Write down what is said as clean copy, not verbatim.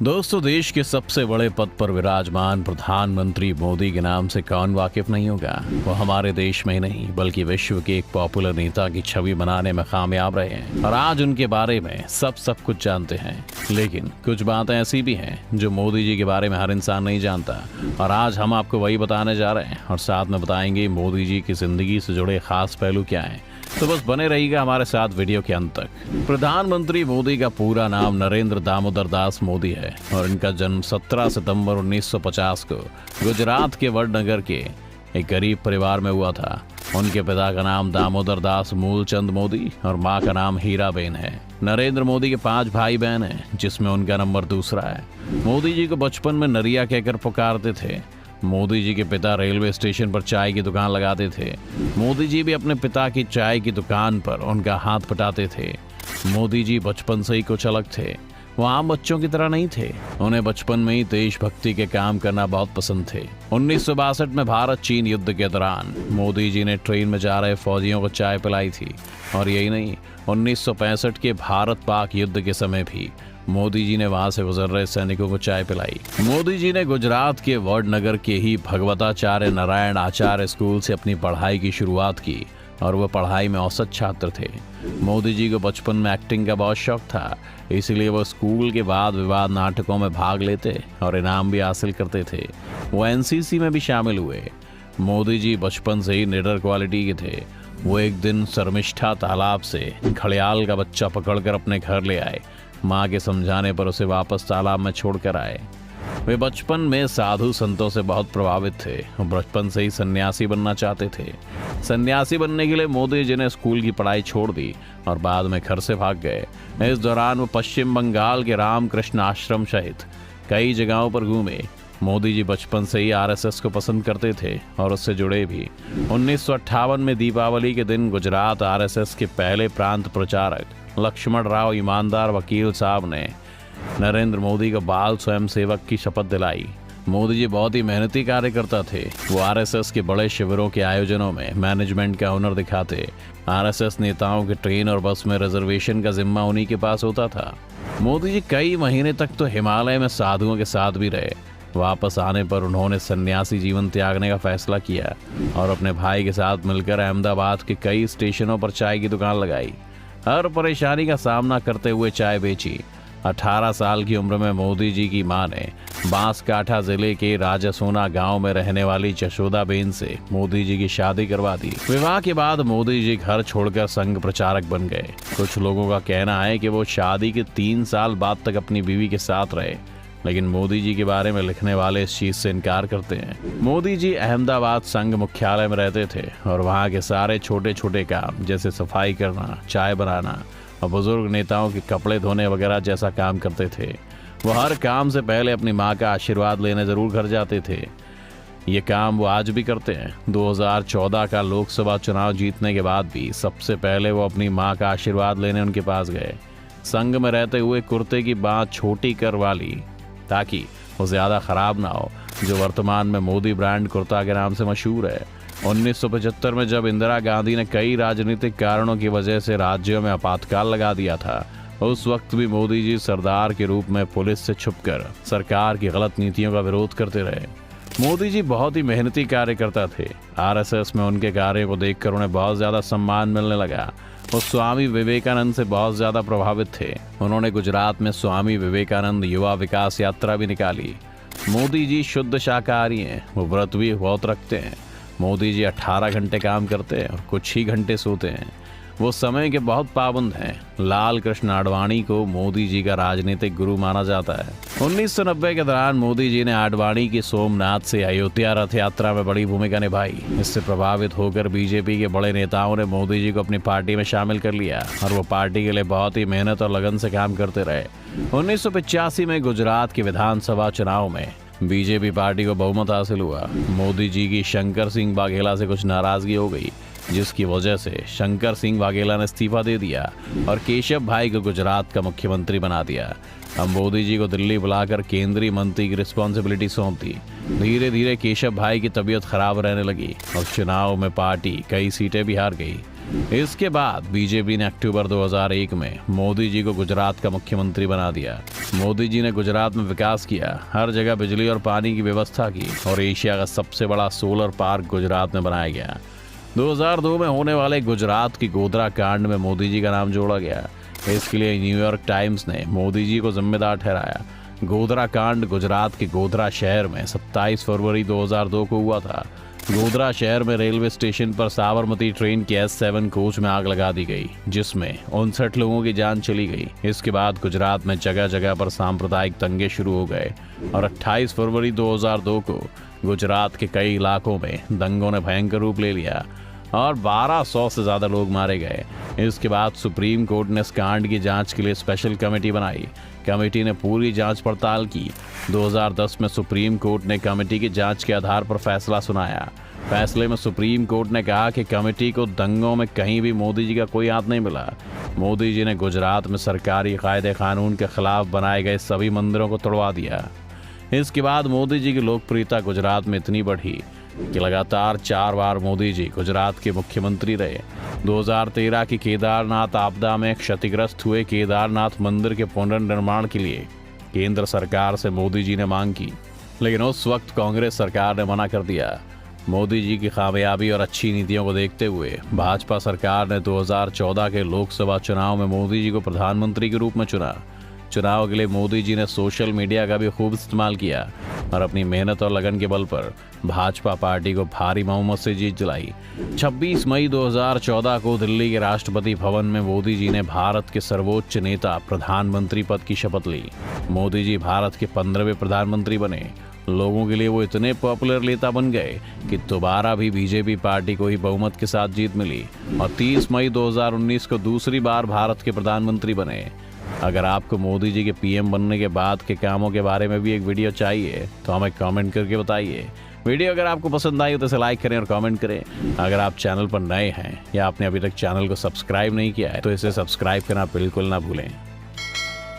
दोस्तों, देश के सबसे बड़े पद पर विराजमान प्रधानमंत्री मोदी के नाम से कौन वाकिफ नहीं होगा। वो हमारे देश में ही नहीं बल्कि विश्व के एक पॉपुलर नेता की छवि बनाने में कामयाब रहे हैं और आज उनके बारे में सब कुछ जानते हैं। लेकिन कुछ बातें ऐसी भी हैं जो मोदी जी के बारे में हर इंसान नहीं जानता और आज हम आपको वही बताने जा रहे हैं और साथ में बताएंगे मोदी जी की जिंदगी से जुड़े खास पहलू क्या हैं। तो बस बने रहिएगा हमारे साथ वीडियो के अंत तक। प्रधानमंत्री मोदी का पूरा नाम नरेंद्र दामोदर दास मोदी है और इनका जन्म 17 सितंबर 1950 को गुजरात के वडनगर के एक गरीब परिवार में हुआ था। उनके पिता का नाम दामोदर दास मूलचंद मोदी और मां का नाम हीराबेन है। नरेंद्र मोदी के 5 भाई बहन हैं, जिसमें उनका नंबर दूसरा है। मोदी जी को बचपन में नरिया कहकर पुकारते थे। मोदी जी के पिता रेलवे स्टेशन पर चाय की दुकान लगाते थे। मोदी जी भी अपने पिता की चाय की दुकान पर उनका हाथ पटाते थे। मोदी जी बचपन से ही कुछ अलग थे। वो आम बच्चों की तरह नहीं थे। उन्हें बचपन में ही देशभक्ति के काम करना बहुत पसंद थे। 1962 में भारत चीन युद्ध के दौरान मोदी जी ने ट्रेन में जा रहे फौजियों को चाय पिलाई थी और यही नहीं, 1965 के भारत पाक युद्ध के समय भी मोदी जी ने वहां से गुजर रहे सैनिकों को चाय पिलाई। मोदी जी ने गुजरात के वडनगर के ही भगवताचार्य नारायण आचार्य स्कूल से अपनी पढ़ाई की शुरुआत की और वह पढ़ाई में औसत छात्र थे। मोदी जी को बचपन में एक्टिंग का बहुत शौक था, इसीलिए वो स्कूल के बाद विवाद नाटकों में भाग लेते और इनाम भी हासिल करते थे। वो एनसीसी में भी शामिल हुए। मोदी जी बचपन से ही निडर क्वालिटी के थे। वो एक दिन शर्मिष्ठा तालाब से घड़ियाल का बच्चा पकड़कर अपने घर ले आए। माँ के समझाने पर उसे वापस तालाब में छोड़कर आए। वे बचपन में साधु संतों से बहुत प्रभावित थे और बचपन से ही सन्यासी बनना चाहते थे। सन्यासी बनने के लिए मोदी जी ने स्कूल की पढ़ाई छोड़ दी और बाद में घर से भाग गए। इस दौरान वो पश्चिम बंगाल के रामकृष्ण आश्रम सहित कई जगहों पर घूमे। मोदी जी बचपन से ही आरएसएस को पसंद करते थे और उससे जुड़े भी। 1958 में दीपावली के दिन गुजरात आरएसएस के पहले प्रांत प्रचारक लक्ष्मण राव ईमानदार वकील साहब ने नरेंद्र मोदी को बाल स्वयंसेवक की शपथ दिलाई। मोदी जी बहुत ही मेहनती कार्यकर्ता थे। वो आरएसएस के बड़े शिविरों के आयोजनों में मैनेजमेंट का हुनर दिखाते। आरएसएस नेताओं के ट्रेन और बस में रिजर्वेशन का जिम्मा उन्हीं के पास होता था। मोदी जी कई महीने तक तो हिमालय में साधुओं के साथ भी रहे। वापस आने पर उन्होंने सन्यासी जीवन त्यागने का फैसला किया और अपने भाई के साथ मिलकर अहमदाबाद के कई स्टेशनों पर चाय की दुकान लगाई। हर परेशानी का सामना करते हुए चाय बेची। 18 साल की उम्र में मोदी जी की मां ने बांसकाठा जिले के राजासोना गांव में रहने वाली जशोदाबेन से मोदी जी की शादी करवा दी। विवाह के बाद मोदी जी घर छोड़कर संघ प्रचारक बन गए। कुछ लोगों का कहना है कि वो शादी के 3 साल बाद तक अपनी बीवी के साथ रहे, लेकिन मोदी जी के बारे में लिखने वाले इस चीज से इनकार करते हैं। मोदी जी अहमदाबाद संघ मुख्यालय में रहते थे और वहाँ के सारे छोटे छोटे काम जैसे सफाई करना, चाय बनाना और बुजुर्ग नेताओं के कपड़े धोने वगैरह जैसा काम करते थे। वो हर काम से पहले अपनी माँ का आशीर्वाद लेने जरूर घर जाते थे। ये काम वो आज भी करते हैं। 2014 का लोकसभा चुनाव जीतने के बाद भी सबसे पहले वो अपनी माँ का आशीर्वाद लेने उनके पास गए। संघ में रहते हुए कुर्ते की बाँह छोटी कर वाली ताकि वो ज़्यादा ख़राब ना हो, जो वर्तमान में मोदी ब्रांड कुर्ता के नाम से मशहूर है। 1975 में जब इंदिरा गांधी ने कई राजनीतिक कारणों की वजह से राज्यों में आपातकाल लगा दिया था, उस वक्त भी मोदी जी सरदार के रूप में पुलिस से छुपकर सरकार की गलत नीतियों का विरोध करते रहे। मोदी जी बहुत ही मेहनती कार्यकर्ता थे। आरएसएस में उनके कार्यों को देखकर उन्हें बहुत ज़्यादा सम्मान मिलने लगा। वो स्वामी विवेकानंद से बहुत ज़्यादा प्रभावित थे। उन्होंने गुजरात में स्वामी विवेकानंद युवा विकास यात्रा भी निकाली। मोदी जी शुद्ध शाकाहारी हैं। वो व्रत भी बहुत रखते हैं। मोदी जी 18 घंटे काम करते हैं और कुछ ही घंटे सोते हैं। वो समय के बहुत पाबंद हैं। लाल कृष्ण आडवाणी को मोदी जी का राजनीतिक गुरु माना जाता है। 1990 के दौरान मोदी जी ने आडवाणी की सोमनाथ से अयोध्या रथ यात्रा में बड़ी भूमिका निभाई। इससे प्रभावित होकर बीजेपी के बड़े नेताओं ने मोदी जी को अपनी पार्टी में शामिल कर लिया और वो पार्टी के लिए बहुत ही मेहनत और लगन से काम करते रहे। 1985 में गुजरात के विधानसभा चुनाव में बीजेपी पार्टी को बहुमत हासिल हुआ। मोदी जी की शंकर सिंह वाघेला से कुछ नाराजगी हो गई, जिसकी वजह से शंकर सिंह वाघेला ने इस्तीफा दे दिया और केशव भाई को गुजरात का मुख्यमंत्री बना दिया। अब मोदी जी को दिल्ली बुलाकर केंद्रीय मंत्री की रिस्पॉन्सिबिलिटी सौंप दी। धीरे धीरे केशव भाई की तबीयत खराब रहने लगी और चुनाव में पार्टी कई सीटें भी हार गई। इसके बाद बीजेपी ने अक्टूबर 2001 में मोदी जी को गुजरात का मुख्यमंत्री बना दिया। मोदी जी ने गुजरात में विकास किया, हर जगह बिजली और पानी की व्यवस्था की और एशिया का सबसे बड़ा सोलर पार्क गुजरात में बनाया गया। 2002 में होने वाले गुजरात की गोधरा कांड में मोदी जी का नाम जोड़ा गया। इसके लिए न्यूयॉर्क टाइम्स ने मोदी जी को जिम्मेदार ठहराया। गोधरा कांड गुजरात के गोधरा शहर में 27 फरवरी 2002 को हुआ था। गोधरा शहर में रेलवे स्टेशन पर साबरमती ट्रेन के S7 कोच में आग लगा दी गई, जिसमें 59 लोगों की जान चली गई। इसके बाद गुजरात में जगह जगह पर सांप्रदायिक दंगे शुरू हो गए और 28 फरवरी 2002 को गुजरात के कई इलाकों में दंगों ने भयंकर रूप ले लिया और 1200 से ज्यादा लोग मारे गए। इसके बाद सुप्रीम कोर्ट ने इस कांड की जांच के लिए स्पेशल कमेटी बनाई। कमेटी ने पूरी जांच पड़ताल की। 2010 में सुप्रीम कोर्ट ने कमेटी की जांच के आधार पर फैसला सुनाया। फैसले में सुप्रीम कोर्ट ने कहा कि कमेटी को दंगों में कहीं भी मोदी जी का कोई हाथ नहीं मिला। मोदी जी ने गुजरात में सरकारी कायदे कानून के खिलाफ बनाए गए सभी मंदिरों को तोड़वा दिया। इसके बाद मोदी जी की लोकप्रियता गुजरात में इतनी बढ़ी कि लगातार 4 बार मोदी जी गुजरात के मुख्यमंत्री रहे। 2013 की केदारनाथ आपदा में क्षतिग्रस्त हुए केदारनाथ मंदिर के पुनर्निर्माण के लिए केंद्र सरकार से मोदी जी ने मांग की, लेकिन उस वक्त कांग्रेस सरकार ने मना कर दिया। मोदी जी की कामयाबी और अच्छी नीतियों को देखते हुए भाजपा सरकार ने 2014 के लोकसभा चुनाव में मोदी जी को प्रधानमंत्री के रूप में चुना। चुनाव के लिए मोदी जी ने सोशल मीडिया का भी खूब इस्तेमाल किया और अपनी मेहनत और लगन के बल पर भाजपा पार्टी को भारी बहुमत से जीत दिलाई। 26 मई 2014 को दिल्ली के राष्ट्रपति भवन में मोदी जी ने भारत के सर्वोच्च नेता प्रधानमंत्री पद की शपथ ली। मोदी जी भारत के 15वें प्रधानमंत्री बने। लोगों के लिए वो इतने पॉपुलर नेता बन गए कि दोबारा भी बीजेपी पार्टी को ही बहुमत के साथ जीत मिली और 30 मई 2019 को दूसरी बार भारत के प्रधानमंत्री बने। अगर आपको मोदी जी के पीएम बनने के बाद के कामों के बारे में भी एक वीडियो चाहिए तो हमें कमेंट करके बताइए। वीडियो अगर आपको पसंद आई हो तो इसे लाइक करें और कमेंट करें। अगर आप चैनल पर नए हैं या आपने अभी तक चैनल को सब्सक्राइब नहीं किया है तो इसे सब्सक्राइब करना बिल्कुल ना भूलें।